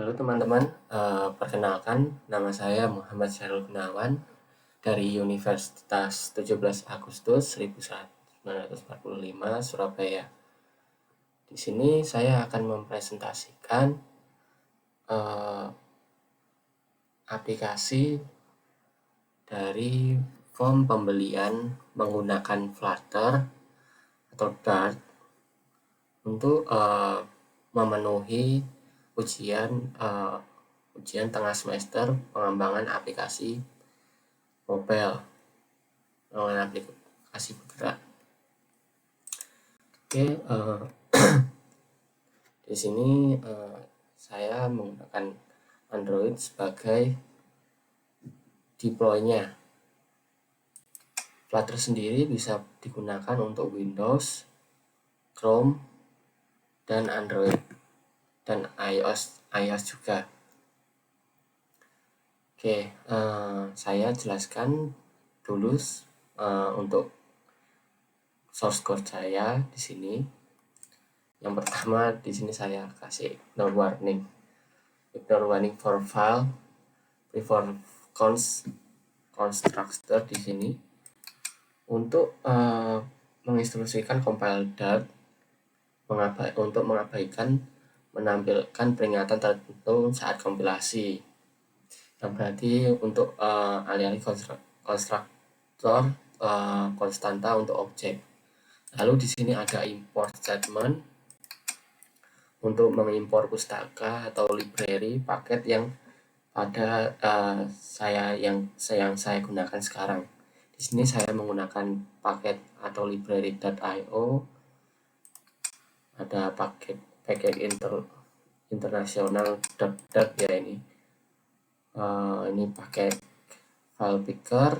Halo teman-teman, perkenalkan nama saya Muhammad Syahrul Gunawan dari Universitas 17 Agustus 1945 Surabaya. Di sini saya akan mempresentasikan eh, aplikasi dari form pembelian menggunakan Flutter atau Dart untuk memenuhi ujian tengah semester pengembangan aplikasi mobile dengan aplikasi bergerak. Oke, di sini saya menggunakan Android sebagai deploy-nya. Flutter sendiri bisa digunakan untuk Windows, Chrome, dan Android, dan iOS juga. Oke, saya jelaskan dulu untuk source code saya di sini. Yang pertama di sini saya kasih ignore warning for file before constructor di sini untuk menginstruksikan compile Dart untuk mengabaikan menampilkan peringatan tertentu saat kompilasi. Yang berarti untuk alih-alih konstruktor konstanta untuk objek. Lalu di sini ada import statement untuk mengimpor pustaka atau library paket yang saya gunakan sekarang. Di sini saya menggunakan paket atau library.io, ada paket internasional ya ini. Ini paket file picker,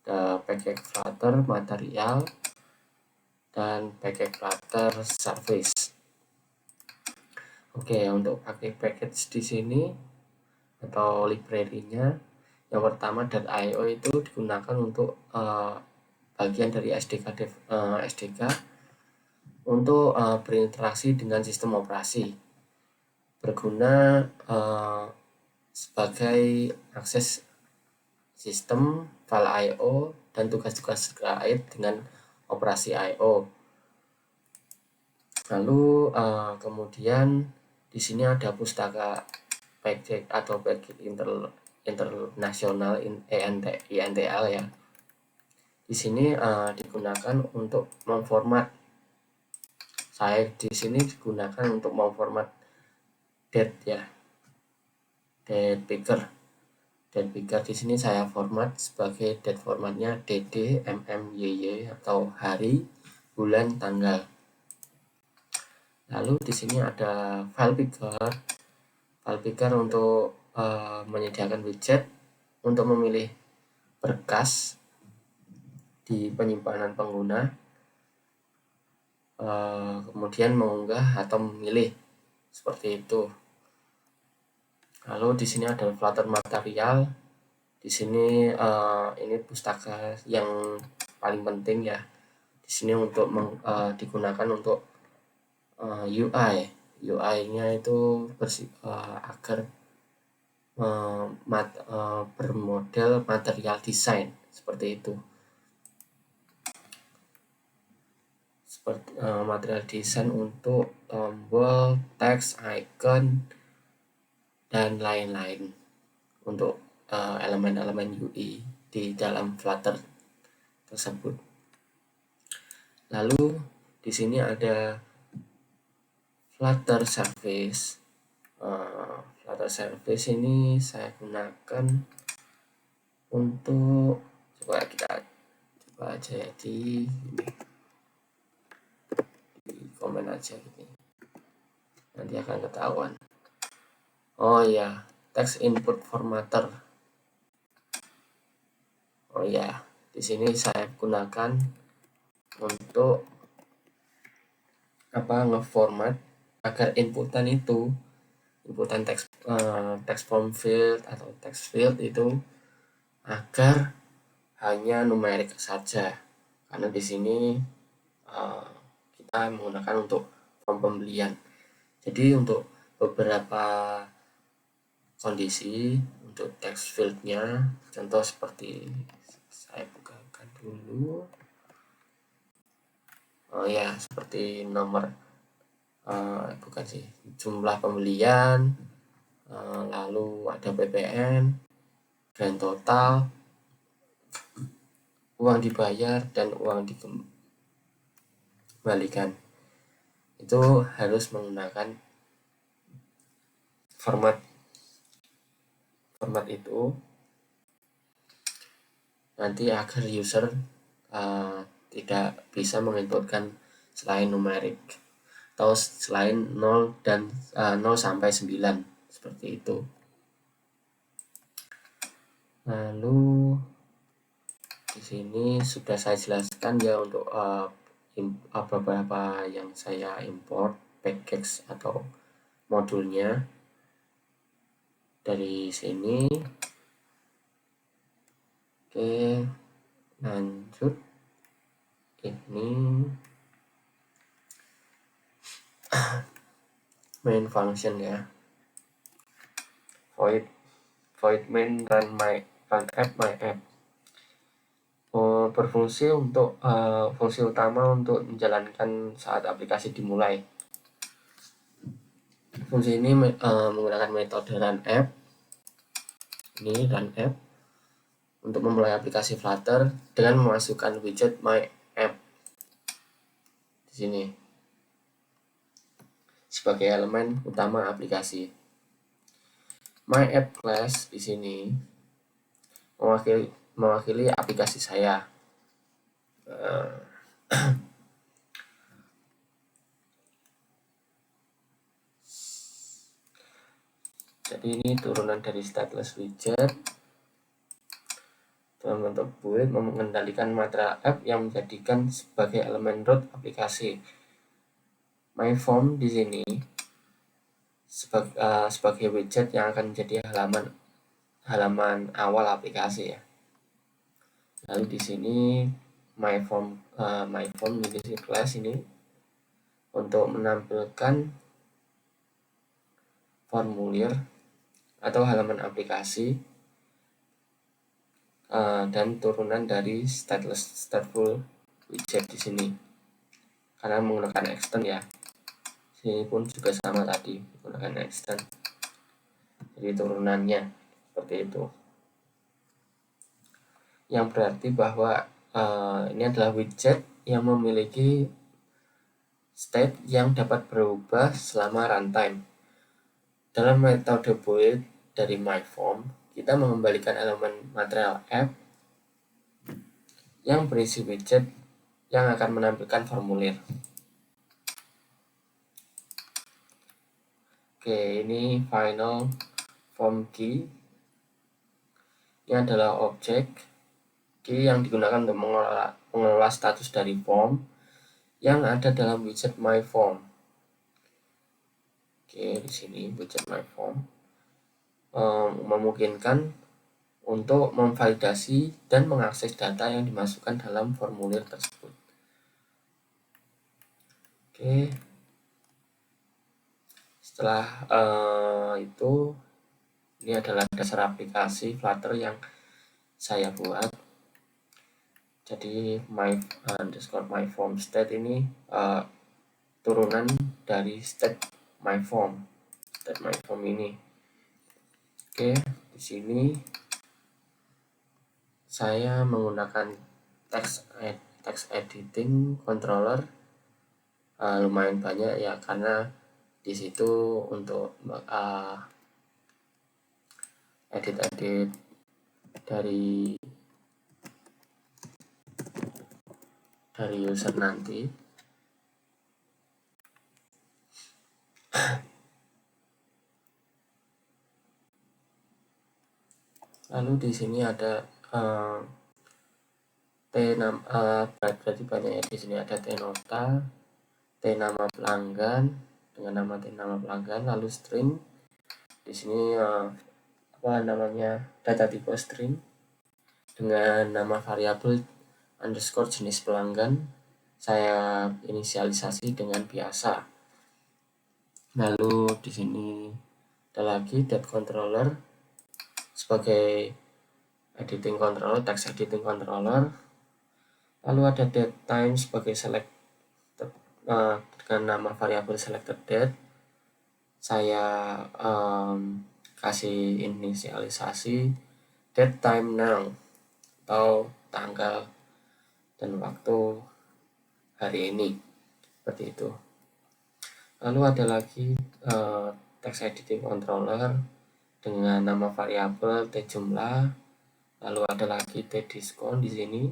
ada paket Flutter material, dan paket Flutter service. Oke, untuk package di sini atau library-nya, yang pertama .io itu digunakan untuk bagian dari SDK untuk berinteraksi dengan sistem operasi, berguna sebagai akses sistem, file I/O, dan tugas-tugas terkait dengan operasi I/O. Lalu kemudian di sini ada pustaka package atau package internasional INTL ya. Di sini digunakan untuk memformat. Saya di sini digunakan untuk memformat date ya. Date picker di sini saya format sebagai date formatnya DD MMYY atau hari, bulan, tanggal. Lalu di sini ada file picker untuk menyediakan widget untuk memilih berkas di penyimpanan pengguna, kemudian mengunggah atau memilih seperti itu. Lalu di sini ada Flutter material. Di sini ini pustaka yang paling penting ya. Di sini untuk digunakan untuk UI-nya itu agar bermodel material design seperti itu. Seperti material desain untuk tombol, teks, icon, dan lain-lain untuk elemen-elemen UI di dalam Flutter tersebut. Lalu di sini ada Flutter service. Flutter service ini saya gunakan untuk coba aja ya di komen aja gini, nanti akan ketahuan. Oh ya, text input formatter. Oh ya, di sini saya gunakan untuk ngeformat agar inputan text form field atau text field itu agar hanya numerik saja, karena di sini kita menggunakan untuk form pembelian. Jadi untuk beberapa kondisi untuk text fieldnya. Contoh seperti saya bukakan dulu. Oh ya, seperti nomor bukan sih, jumlah pembelian, lalu ada PPN, grand total, uang dibayar, dan uang dikembalikan. Itu harus menggunakan format itu nanti agar user tidak bisa menginputkan selain numerik atau selain 0 dan 0 sampai 9 seperti itu. Lalu di sini sudah saya jelaskan ya untuk beberapa yang saya import package atau modulnya dari sini. Oke, lanjut. Ini main function ya, void main run app my app. Berfungsi untuk fungsi utama untuk menjalankan saat aplikasi dimulai. Fungsi ini menggunakan metode run app. Ini run app untuk memulai aplikasi Flutter dengan memasukkan widget my app di sini sebagai elemen utama aplikasi. My app class di sini mewakili aplikasi saya. Jadi ini turunan dari stateless widget dalam bentuk build mengendalikan material app yang menjadikan sebagai elemen root aplikasi. My form di sini sebagai widget yang akan menjadi halaman awal aplikasi ya. Lalu di sini my form ini class ini untuk menampilkan formulir atau halaman aplikasi dan turunan dari stateful widget di sini karena menggunakan extend ya. Sini pun juga sama tadi menggunakan extend, jadi turunannya seperti itu, yang berarti bahwa ini adalah widget yang memiliki state yang dapat berubah selama runtime. Dalam metode build dari myForm, kita mengembalikan elemen material app yang berisi widget yang akan menampilkan formulir. Oke, ini final form key. Ini adalah objek key yang digunakan untuk mengelola status dari form yang ada dalam widget myForm. Oke, di sini widget myForm memungkinkan untuk memvalidasi dan mengakses data yang dimasukkan dalam formulir tersebut. Oke, setelah itu ini adalah dasar aplikasi Flutter yang saya buat. Jadi myForm state ini turunan dari state myForm ini. Oke, di sini saya menggunakan text editing controller lumayan banyak ya, karena di situ untuk edit dari user nanti. Lalu di sini ada berarti banyak ya, di sini ada tnota, nama pelanggan dengan nama pelanggan, lalu string. Di sini data tipe string dengan nama variabel underscore jenis pelanggan saya inisialisasi dengan biasa. Lalu di sini ada lagi date controller sebagai editing controller, text editing controller. Lalu ada date time sebagai select dengan nama variabel selected date. Saya kasih inisialisasi date time now atau tanggal dan waktu hari ini, seperti itu. Lalu ada lagi text editing controller dengan nama variabel tjumlah. Lalu ada lagi tdiskon di sini.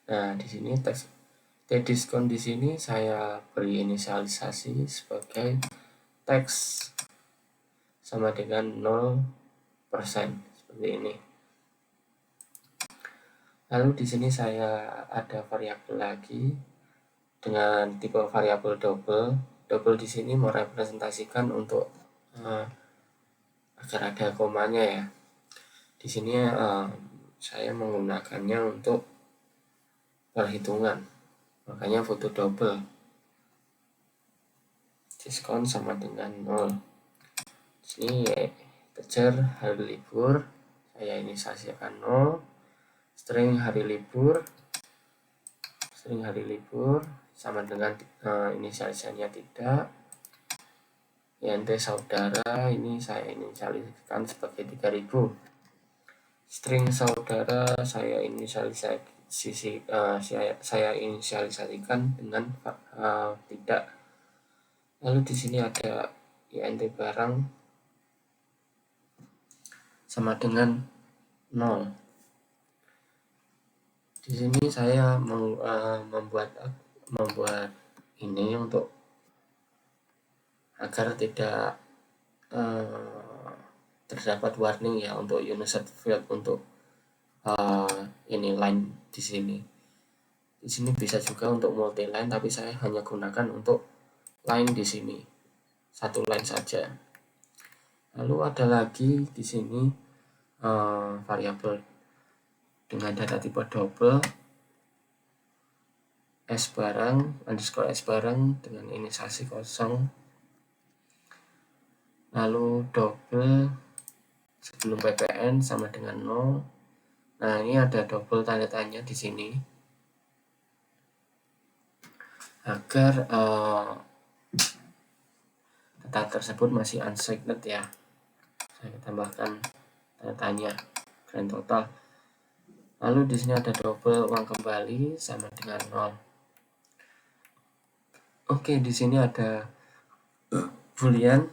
Nah, di sini tdiskon di sini saya beri inisialisasi sebagai teks sama dengan 0%, seperti ini. Lalu di sini saya ada variabel lagi dengan tipe variabel double. Double di sini merepresentasikan untuk agar ada komanya ya. Di sini saya menggunakannya untuk perhitungan, makanya foto double. Diskon sama dengan 0. Di sini teacher hari libur, saya inisialisasikan 0. String hari libur sama dengan inisialisasinya tidak. INT saudara ini saya inisialisasikan sebagai 3000. String saudara saya inisialisasikan dengan tidak. Lalu di sini ada INT barang sama dengan 0. Di sini saya membuat ini untuk agar tidak terdapat warning ya untuk user field untuk ini line di sini. Di sini bisa juga untuk multi line, tapi saya hanya gunakan untuk line di sini, satu line saja. Lalu ada lagi di sini variabel dengan data tipe double s barang underscore s barang dengan inisialisasi kosong. Lalu double sebelum ppn sama dengan 0. Nah, ini ada double tanda tanya di sini agar data tersebut masih unsigned ya. Saya tambahkan tanda tanya grand total. Lalu di sini ada double uang kembali sama dengan 0. Oke, di sini ada boolean,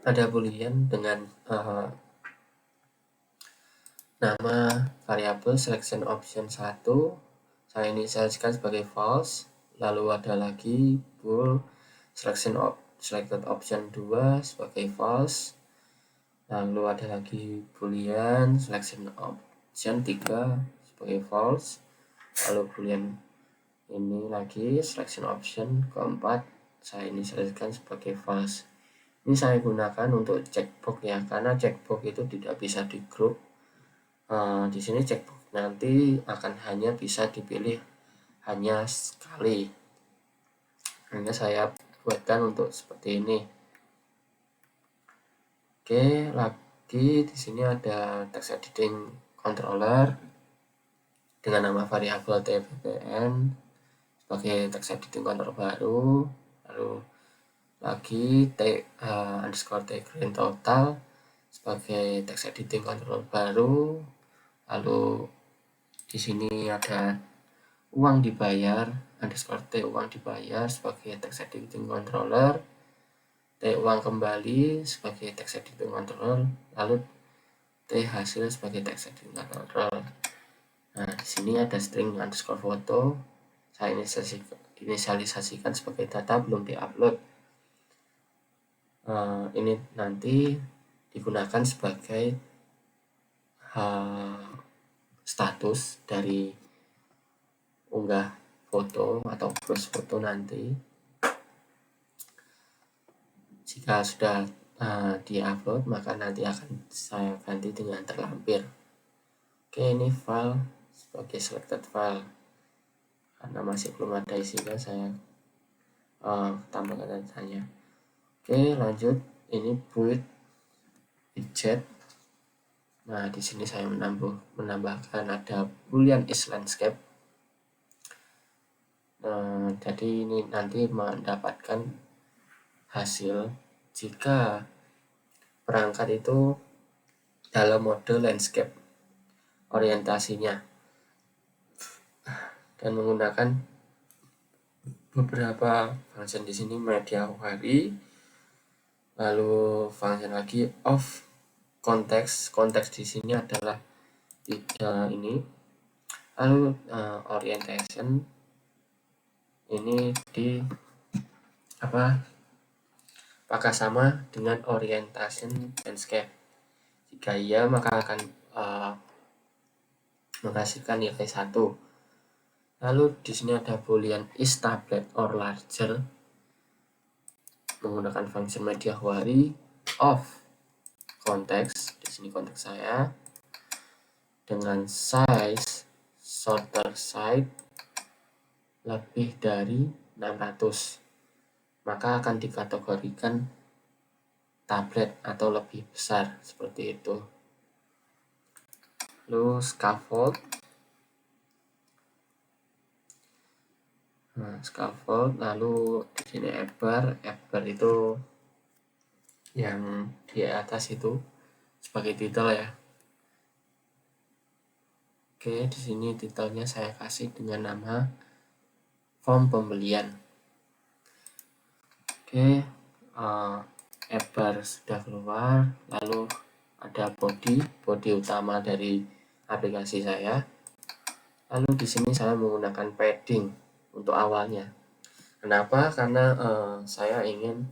ada boolean dengan nama variabel selection option 1 saya inisialisasikan sebagai false. Lalu ada lagi bool selected option 2 sebagai false. Lalu ada lagi boolean selection option 3 sebagai false. Lalu boolean ini lagi selection option keempat saya inisialisasikan sebagai false. Ini saya gunakan untuk checkbox ya, karena checkbox itu tidak bisa di group. Di sini checkbox nanti akan hanya bisa dipilih hanya sekali. Hanya saya buatkan untuk seperti ini. Oke, lagi di sini ada text editing controller dengan nama variabel tppn sebagai text editing controller baru. Lalu lagi underscore grand total sebagai text editing controller baru. Lalu di sini ada uang dibayar underscore t uang dibayar sebagai text editing controller, t uang kembali sebagai text editing controller, lalu t hasil sebagai text editing controller. Nah, di sini ada string underscore foto saya inisialisasikan sebagai data belum diupload. Ini nanti digunakan sebagai status dari unggah foto atau post foto nanti. Jika sudah di-upload, maka nanti akan saya ganti dengan terlampir. Oke, ini file sebagai selected file. Karena masih belum ada isinya, saya tambahkan saja. Oke, lanjut. Ini build widget. Nah, di sini saya menambahkan ada boolean is landscape. Jadi ini nanti mendapatkan hasil jika perangkat itu dalam mode landscape orientasinya dan menggunakan beberapa function di sini, media query, lalu function lagi of konteks di sini adalah ini, lalu orientation ini di apakah sama dengan orientation landscape. Jika iya, maka akan menghasilkan nilai 1. Lalu di sini ada boolean is tablet or larger, menggunakan function media query of konteks, di sini konteks saya, dengan size sorter site lebih dari 600, maka akan dikategorikan tablet atau lebih besar, seperti itu. Lalu scaffold. Scaffold, lalu di sini eber itu yang di atas itu sebagai titel ya. Oke, di sini titelnya saya kasih dengan nama form pembelian. Oke, eber sudah keluar, lalu ada body utama dari aplikasi saya. Lalu di sini saya menggunakan padding untuk awalnya. Kenapa? Karena saya ingin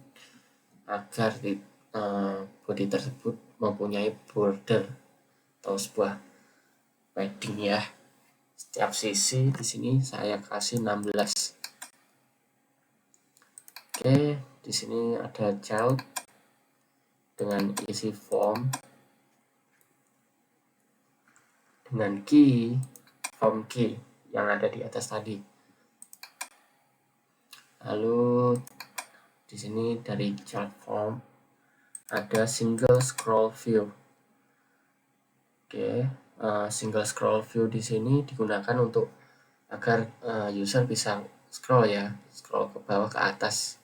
agar body tersebut mempunyai border atau sebuah padding ya. Setiap sisi di sini saya kasih 16. Oke, di sini ada child dengan isi form dengan key, form key yang ada di atas tadi. Lalu di sini dari child form ada single scroll view. Oke, single scroll view di sini digunakan untuk agar user bisa scroll ke bawah ke atas.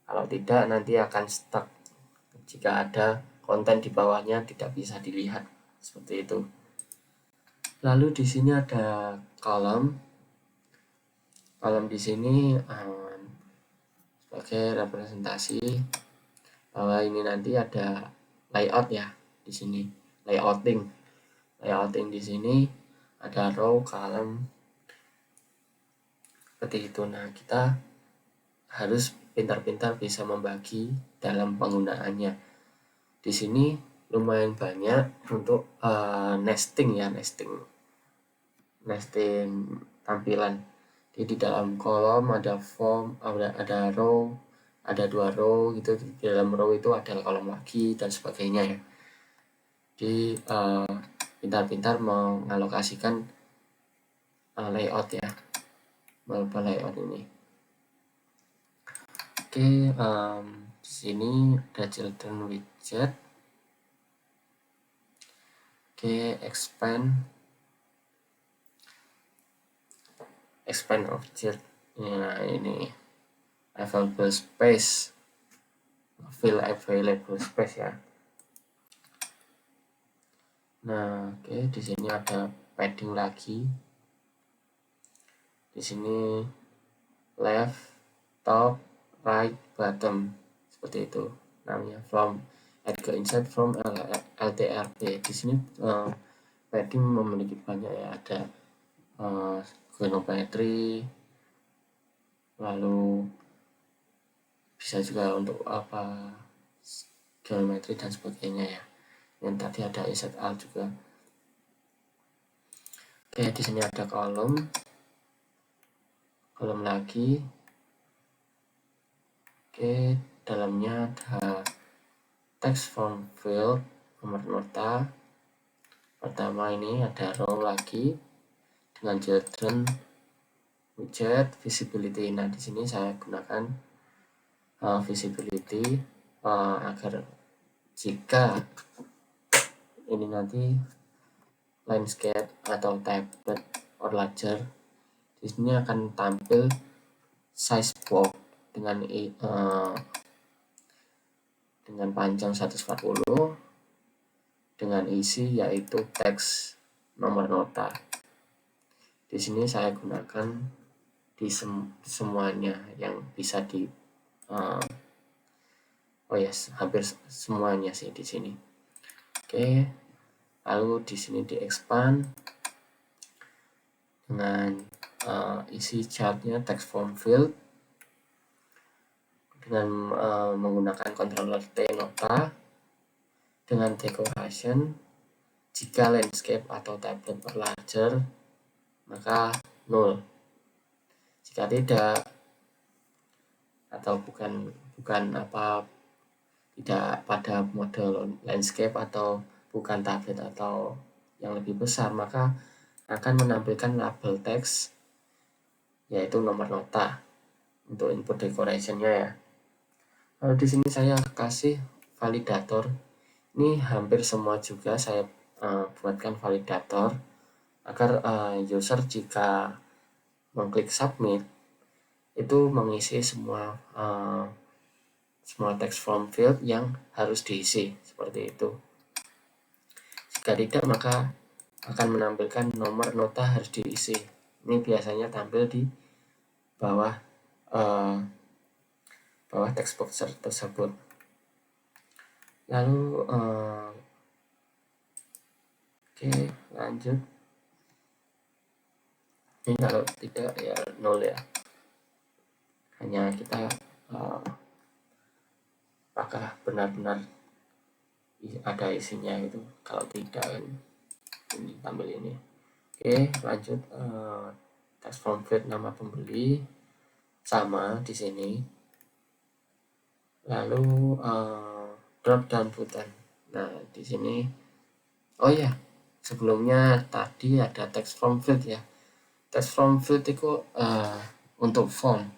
Kalau tidak, nanti akan stuck jika ada konten di bawahnya tidak bisa dilihat, seperti itu. Lalu di sini ada kolom di sini sebagai representasi bahwa ini nanti ada layout ya. Di sini layouting di sini ada row, column, seperti itu. Nah, kita harus pintar-pintar bisa membagi dalam penggunaannya. Di sini lumayan banyak untuk nesting tampilan. Jadi di dalam kolom ada form, ada row, ada 2 row gitu. Di dalam row itu ada kolom lagi dan sebagainya ya. Jadi pintar-pintar mengalokasikan layout ya, beberapa layout ini. Oke, di sini ada children widget. Oke, expand object. Nah, ini available space, fill available space ya. Nah, oke, di sini ada padding lagi. Di sini left, top, right, bottom, seperti itu namanya. From add ke insert from LTRP. Di sini padding memiliki banyak ya, ada geometry, lalu bisa juga untuk geometri dan sebagainya ya. Yang tadi ada insert all juga. Oke, di sini ada kolom lagi. Oke, dalamnya ada text form field nomor nota. Pertama ini ada row lagi dengan children widget visibility. Nah, di sini saya gunakan visibility agar jika ini nanti landscape atau tablet or larger, di sini akan tampil size box dengan panjang 140 dengan isi yaitu teks nomor nota. Di sini saya gunakan di semuanya yang bisa di hampir semuanya sih di sini. Oke, lalu di sini di expand dengan isi chartnya text form field dengan menggunakan controller T nota dengan decoration. Jika landscape atau tablet or larger maka 0. Jika tidak atau tidak pada mode landscape atau bukan tablet atau yang lebih besar, maka akan menampilkan label teks yaitu nomor nota untuk input decorationnya ya. Lalu di sini saya kasih validator. Ini hampir semua juga saya buatkan validator agar user jika mengklik submit itu mengisi semua text form field yang harus diisi seperti itu. Jika tidak maka akan menampilkan nomor nota harus diisi. Ini biasanya tampil di bawah text box tersebut. Lalu oke, lanjut. Ini kalau tidak ya 0 ya. Hanya kita apakah benar-benar ada isinya itu. Kalau tidak kan ini tampil ini. Oke, lanjut. Text form field nama pembeli sama di sini. Lalu drop down button. Nah, di sini sebelumnya tadi ada text form field ya. Text form field itu untuk form.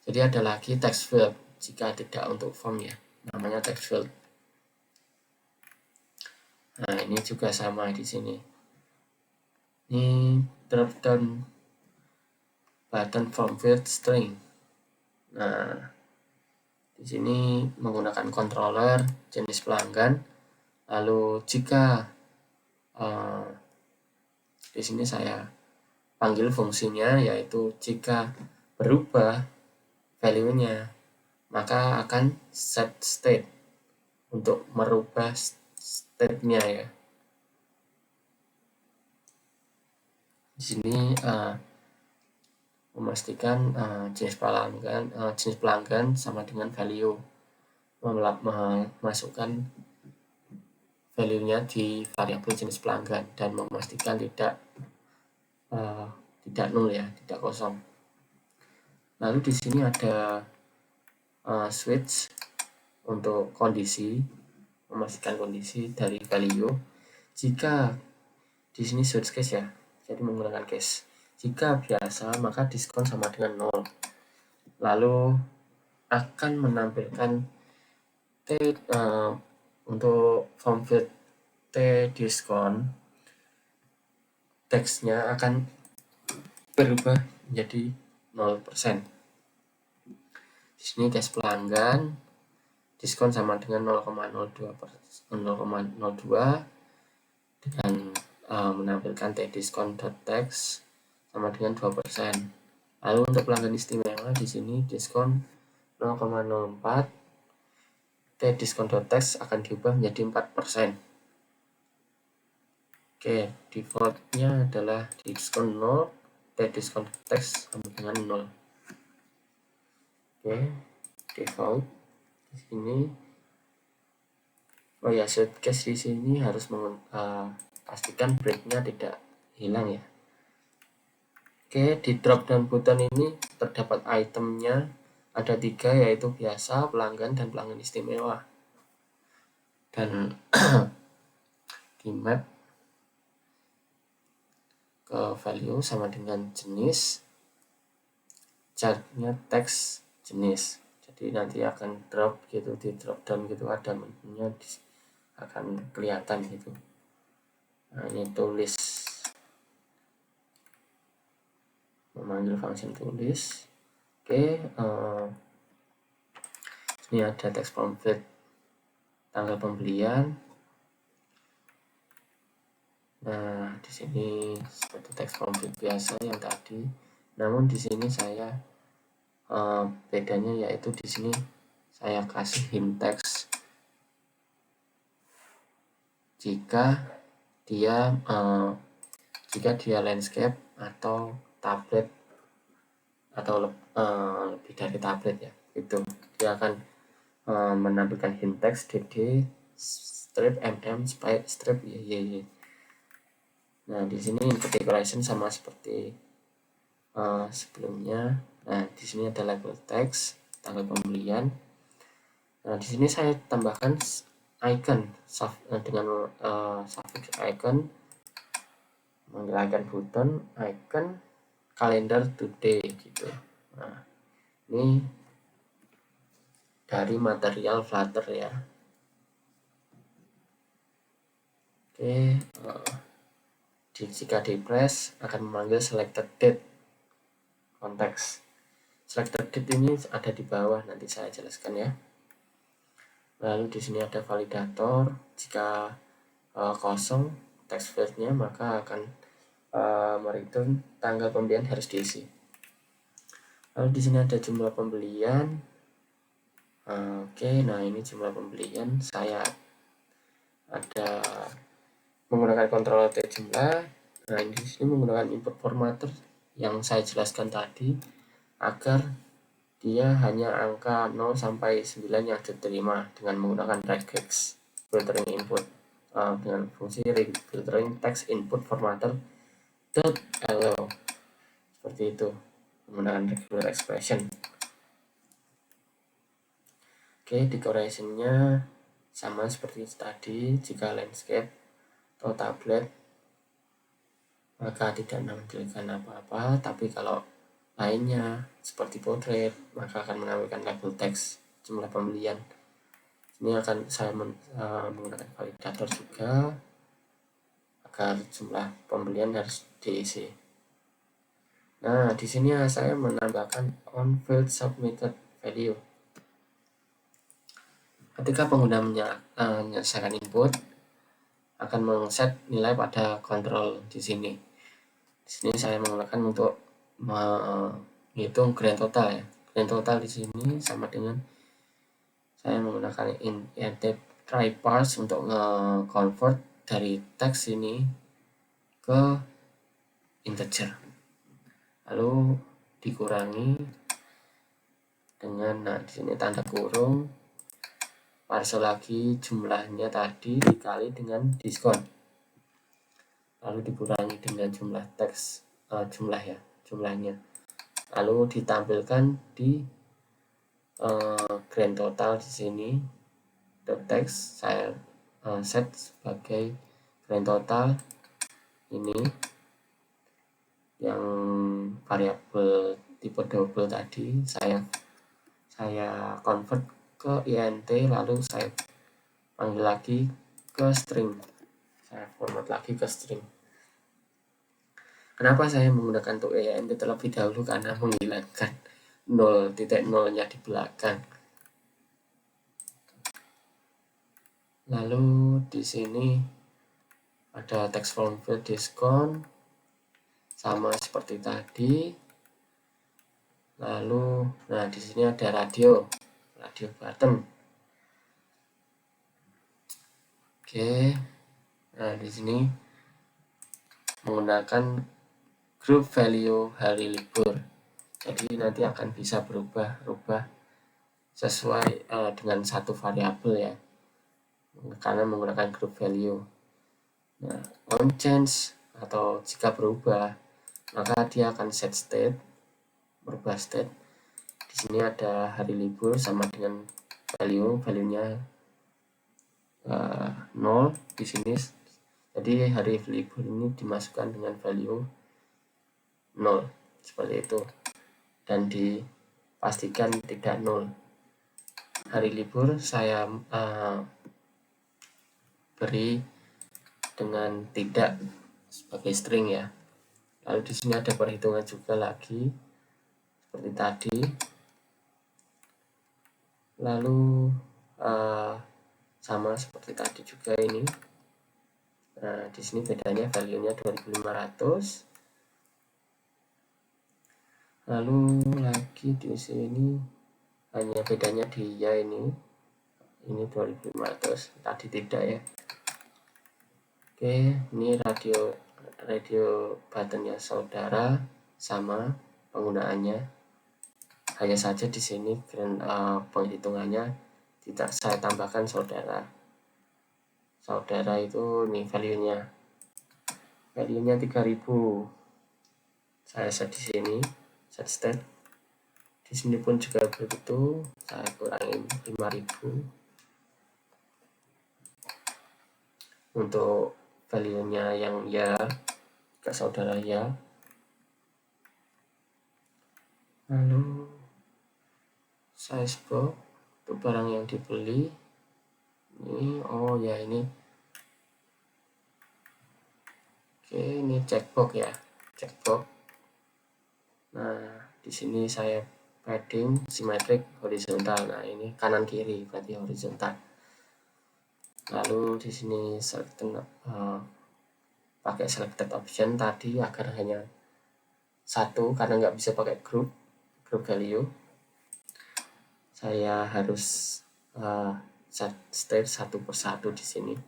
Jadi ada lagi text field jika tidak untuk form ya. Namanya text field. Nah, ini juga sama di sini. Ini drop down button form field string. Nah, di sini menggunakan controller jenis pelanggan. Lalu jika di sini saya panggil fungsinya yaitu jika berubah value-nya maka akan set state untuk merubah state-nya ya. Di sini memastikan jenis pelanggan sama dengan value, memasukkan value-nya di variabel jenis pelanggan dan memastikan tidak 0 ya, tidak kosong. Lalu di sini ada switch untuk kondisi, memastikan kondisi dari value. Jika di sini switch case ya, jadi menggunakan case. Jika biasa maka diskon sama dengan 0. Lalu akan menampilkan untuk form field T diskon, teksnya akan berubah menjadi 0%. Di sini case pelanggan diskon sama dengan 0,02 dengan menampilkan tdiskon.text sama dengan 2%. Lalu untuk pelanggan istimewa di sini diskon 0,04, tdiskon.text akan diubah menjadi 4%. Oke, defaultnya adalah diskon 0, tdiskon.text sama dengan 0. Oke, default di sini. Shortcase di sini harus pastikan breaknya tidak hilang ya. Oke, di drop down button ini terdapat itemnya ada 3 yaitu biasa, pelanggan, dan pelanggan istimewa. dan di map ke value sama dengan jenis, chartnya teks jenis. Jadi nanti akan drop gitu, di drop down gitu ada menunya akan kelihatan gitu. Nah, ini tulis, memanggil function tulis. Oke, ini ada text prompt tanggal pembelian. Nah, di sini seperti teks prompt biasa yang tadi. Namun di sini saya bedanya yaitu di sini saya kasih hint text jika dia landscape atau tablet atau lebih dari tablet ya, itu dia akan menampilkan hint text dd strip strip y. Nah, di sini input decoration sama seperti sebelumnya. Nah, di sini ada label text, tanggal pembelian. Nah, di sini saya tambahkan icon dengan suffix icon, icon button, icon kalender today gitu. Nah, ini dari material Flutter ya. Oke, jika di press akan memanggil selected date konteks. Selected date ini ada di bawah, nanti saya jelaskan ya. Lalu di sini ada validator, jika kosong text fieldnya maka akan mereturn tanggal pembelian harus diisi. Lalu di sini ada jumlah pembelian. Oke, nah ini jumlah pembelian, saya ada menggunakan Ctrl T jumlah. Nah, di sini menggunakan input formatter yang saya jelaskan tadi agar dia hanya angka 0 sampai 9 yang diterima dengan menggunakan regex filtering input dengan fungsi filtering text input formatter .allow seperti itu menggunakan regular expression. Oke, decorationnya sama seperti tadi, jika landscape atau tablet maka tidak menampilkan apa-apa, tapi kalau lainnya seperti portrait maka akan menampilkan label teks jumlah pembelian. Ini akan saya menggunakan validator juga agar jumlah pembelian harus diisi. Nah, di sini saya menambahkan on field submitted value. Ketika pengguna menyelesaikan input akan mengset nilai pada kontrol di sini. Di sini saya menggunakan untuk menghitung grand total ya. Grand total di sini sama dengan saya menggunakan int try parse untuk nge-convert dari teks ini ke integer. Lalu dikurangi dengan di sini tanda kurung, parse lagi jumlahnya tadi dikali dengan diskon. Lalu dikurangi dengan jumlah teks jumlahnya. Lalu ditampilkan di grand total di sini. Teks saya set sebagai grand total ini yang variabel tipe double tadi saya convert ke int, lalu saya panggil lagi ke string, saya format lagi ke string. Kenapa saya menggunakan untuk int terlebih dahulu? Karena menghilangkan 0.0-nya di belakang. Lalu di sini ada text form field diskon sama seperti tadi. Lalu di sini ada radio button. Oke. Nah, di sini menggunakan group value hari libur. Jadi nanti akan bisa berubah sesuai dengan satu variabel ya. Karena menggunakan group value. Nah, on change atau jika berubah maka dia akan set state, berubah state. Di sini ada hari libur sama dengan value-nya 0 di sini. Jadi hari libur ini dimasukkan dengan value 0 seperti itu, dan dipastikan tidak 0. Hari libur saya beri dengan tidak sebagai string ya. Lalu di sini ada perhitungan juga lagi seperti tadi. Lalu sama seperti tadi juga ini. Nah, di sini bedanya value-nya 2500. Lalu lagi di sini hanya bedanya di ya ini 2500, tadi tidak ya. Oke, ini radio buttonnya saudara sama penggunaannya. Hanya saja di sini penghitungannya tidak saya tambahkan saudara. Saudara itu nih value-nya 3000. Saya set di sini, set state. Di sini pun juga begitu, saya kurangin 5000 untuk value-nya yang ya ke saudara ya. Lalu size box untuk barang yang dibeli ini, oh ya ini. Oke, ini checkbox ya, checkbox. Nah, di sini saya padding symmetric horizontal. Nah, ini kanan kiri berarti horizontal. Lalu di sini pakai selected option tadi agar hanya satu, karena nggak bisa pakai group value. Saya harus set state satu persatu di sini.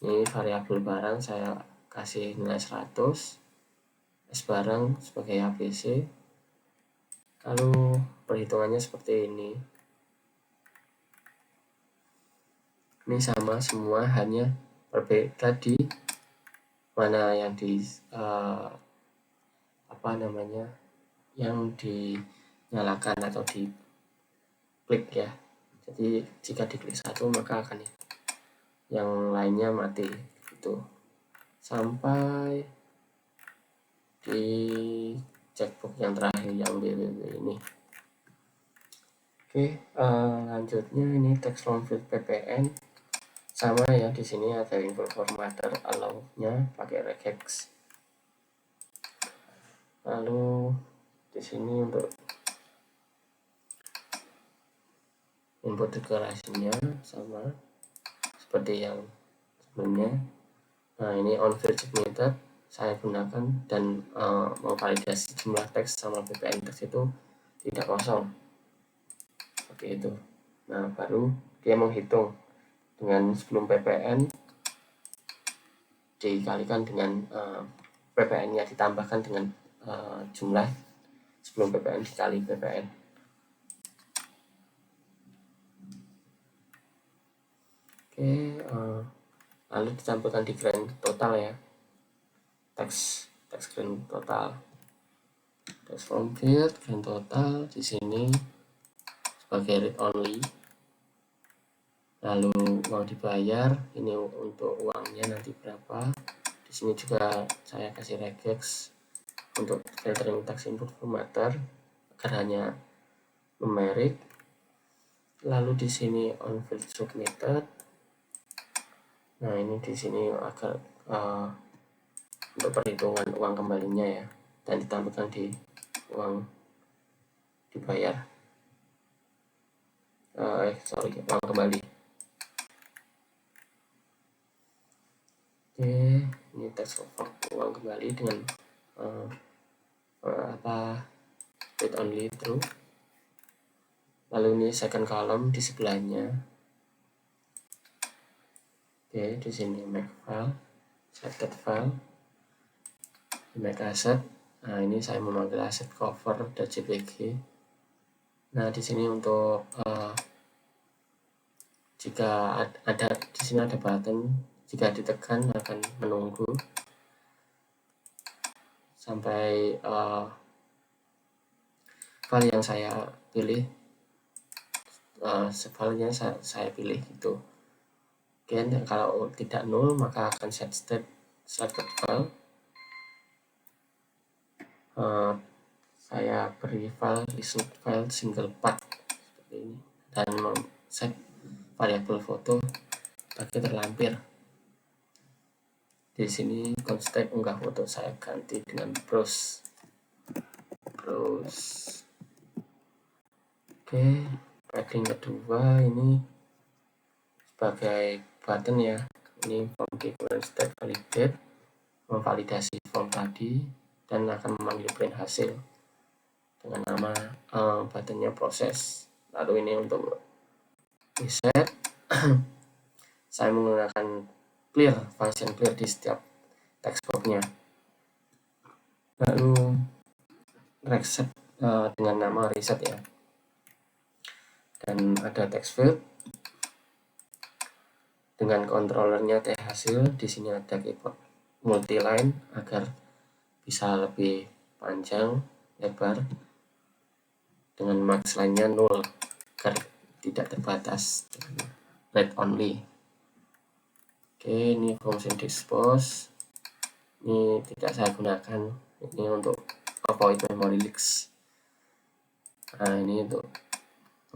Ini variabel barang saya kasih nilai 100, S barang sebagai ABC. Lalu perhitungannya seperti ini. Ini sama semua, hanya berbeda di mana yang yang dinyalakan atau di klik ya. Jadi jika diklik satu maka akan yang lainnya mati gitu, sampai di checkbox yang terakhir yang BBB ini. Oke, lanjutnya ini text from field ppn sama ya. Di sini ada info formatter allow-nya pakai regex. Lalu di sini untuk input deklarasinya sama seperti yang sebelumnya. Nah, ini on field submitted saya gunakan dan memvalidasi jumlah teks sama ppn teks itu tidak kosong seperti itu. Nah, baru dia menghitung dengan sebelum ppn dikalikan dengan ppn-nya ditambahkan dengan jumlah sebelum ppn dikali ppn. Oke, lalu ditampilkan di grand total ya, teks grand total, text from field grand total di sini sebagai read only. Lalu uang dibayar ini untuk uangnya nanti berapa. Di sini juga saya kasih regex untuk filtering text input formatter agar hanya numeric. Lalu di sini on field submitted. Nah, ini di sini agar untuk perhitungan uang kembalinya ya, dan ditampilkan di uang dibayar. Uang kembali. Oke, ini text uang kembali dengan read only true. Lalu ini second column di sebelahnya. Oke, di sini make file, selected file, make asset. Nah, ini saya memanggil aset cover.jpg. Nah, di sini untuk jika ada di sini ada button, jika ditekan akan menunggu sampai file yang saya pilih, filenya saya pilih itu. Oke, kalau tidak nol maka akan set state selected file. Saya beri file result file single path seperti ini dan set variabel foto bagi terlampir. Di sini constant unggah foto saya ganti dengan browse. Oke, padding kedua ini sebagai button ya. Ini form equivalent state validate, memvalidasi form tadi dan akan memanggil print hasil dengan nama buttonnya proses. Lalu ini untuk reset saya menggunakan clear, function clear di setiap text boxnya. Lalu reset dengan nama reset ya, dan ada text field dengan controllernya thasil. Di sini ada keyboard multiline agar bisa lebih panjang lebar, dengan max line-nya 0 agar tidak terbatas, read only. Oke, ini function dispose ini tidak saya gunakan, ini untuk avoid memory leaks. Nah, ini untuk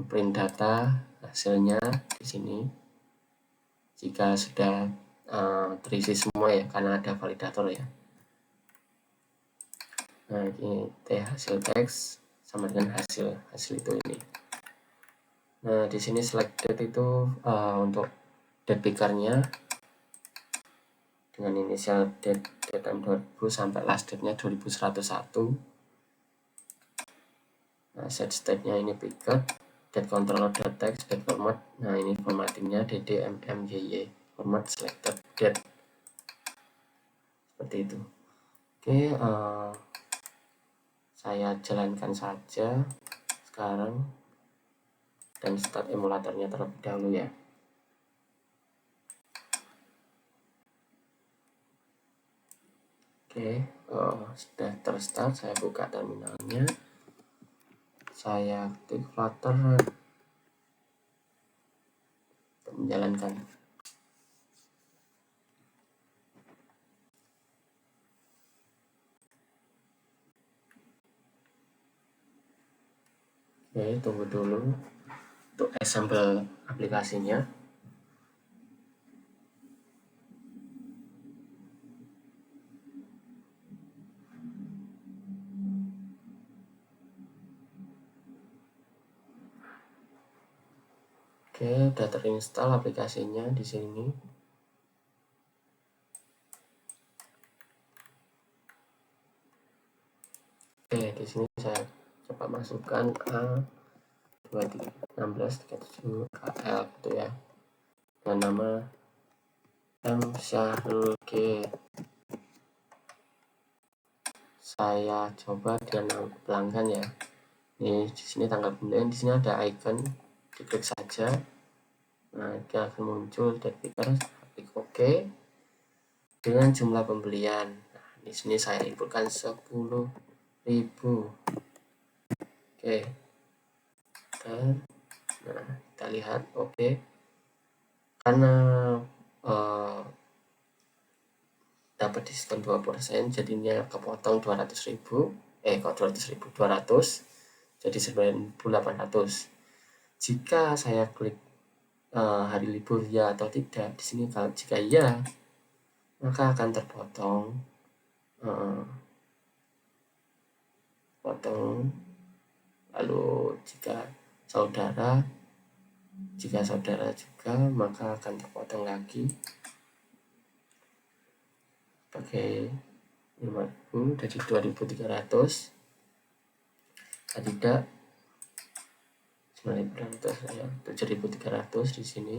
print data hasilnya di sini jika sudah terisi semua ya, karena ada validator ya. Nah, ini hasil teks sama dengan hasil itu ini. Nah, di sini selected itu untuk date picker-nya dengan inisial date time 2000 sampai last date-nya 2101. Nah, set state-nya ini picker, date controller.text, date format. Nah, ini formattingnya ddmmyy, format selected date, seperti itu. Oke, saya jalankan saja sekarang dan start emulatornya terlebih dahulu ya. Oke, sudah terstart. Saya buka terminalnya, saya klik Flutter untuk menjalankan. Oke, tunggu dulu untuk assemble aplikasinya. Oke, udah terinstall aplikasinya di sini. Oke, di sini saya coba masukkan A231637 KL gitu ya, dengan nama M Syahrul G. Saya coba dengan pelanggan ya. Ini di sini tanggal pembelian, di sini ada icon, diklik saja. Nah, dia akan muncul date picker, klik OK dengan jumlah pembelian. Nah, di sini saya inputkan 10.000. Oke. Dan nah, kita lihat OK. Karena dapat diskon 2%, jadinya kepotong 200.000. Kok 200.000? 200, jadi 9.800. Jika saya klik hari libur ya atau tidak, di sini kalau jika ya maka akan terpotong lalu jika saudara juga maka akan terpotong lagi pakai 5.000 dari 2.300. Tidak 9.900 ya, 7.300 di sini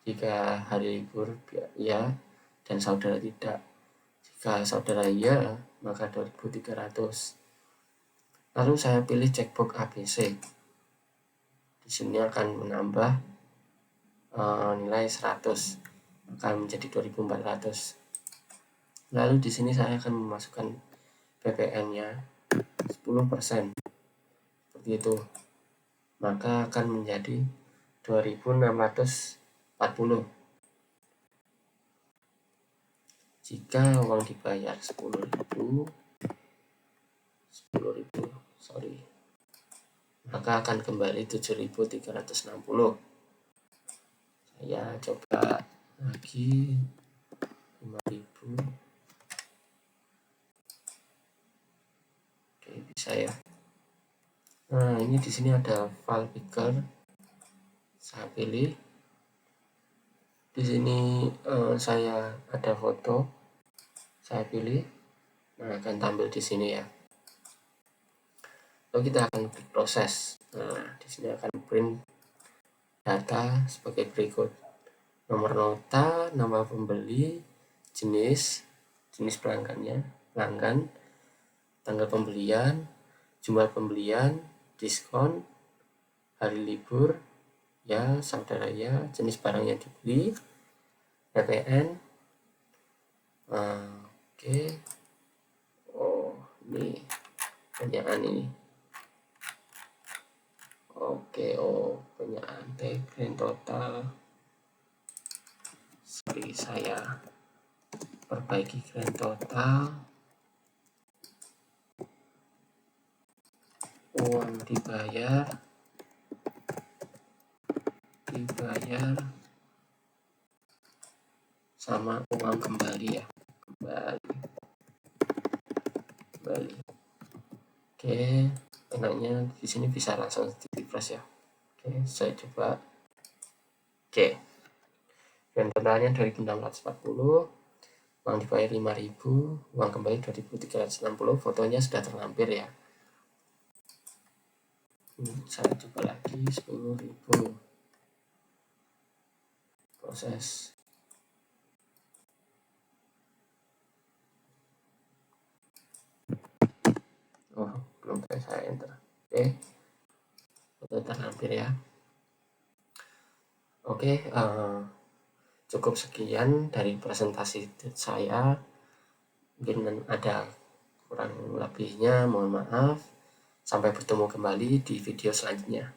jika hari libur ya dan saudara tidak. Jika saudara ya maka 2.300. Lalu saya pilih checkbox ABC. Di sini akan menambah nilai 100, akan menjadi 2.400. Lalu di sini saya akan memasukkan PPN-nya 10%, seperti itu, maka akan menjadi 2.640. Jika uang dibayar 10.000, sorry, maka akan kembali 7.360. Saya coba lagi 5.000. Oke, bisa ya. Nah, ini di sini ada file picker. Saya pilih. Di sini saya ada foto. Saya pilih. Nah, akan tampil di sini ya. Lalu kita akan proses. Nah, di sini akan print data sebagai berikut: nomor nota, nama pembeli, jenis pelanggan, tanggal pembelian, jumlah pembelian, diskon, hari libur, ya, saudara ya, jenis barang yang dibeli, PPN. Oke. Oh, ini penyaaan ini. Oke, penyaaan grand total. Sorry, saya perbaiki grand total. Uang dibayar sama uang kembali ya, kembali. Oke, enaknya di sini bisa langsung di refresh ya. Oke, saya coba. Oke, dan totalnya 2.640, uang dibayar 5.000, uang kembali 2.360. Fotonya sudah terlampir ya. Saya coba lagi 10.000. Proses. Oh, belum saya enter. Oke, foto terlampir ya. Oke, cukup sekian dari presentasi saya. Mungkin ada kurang lebihnya, mohon maaf. Sampai bertemu kembali di video selanjutnya.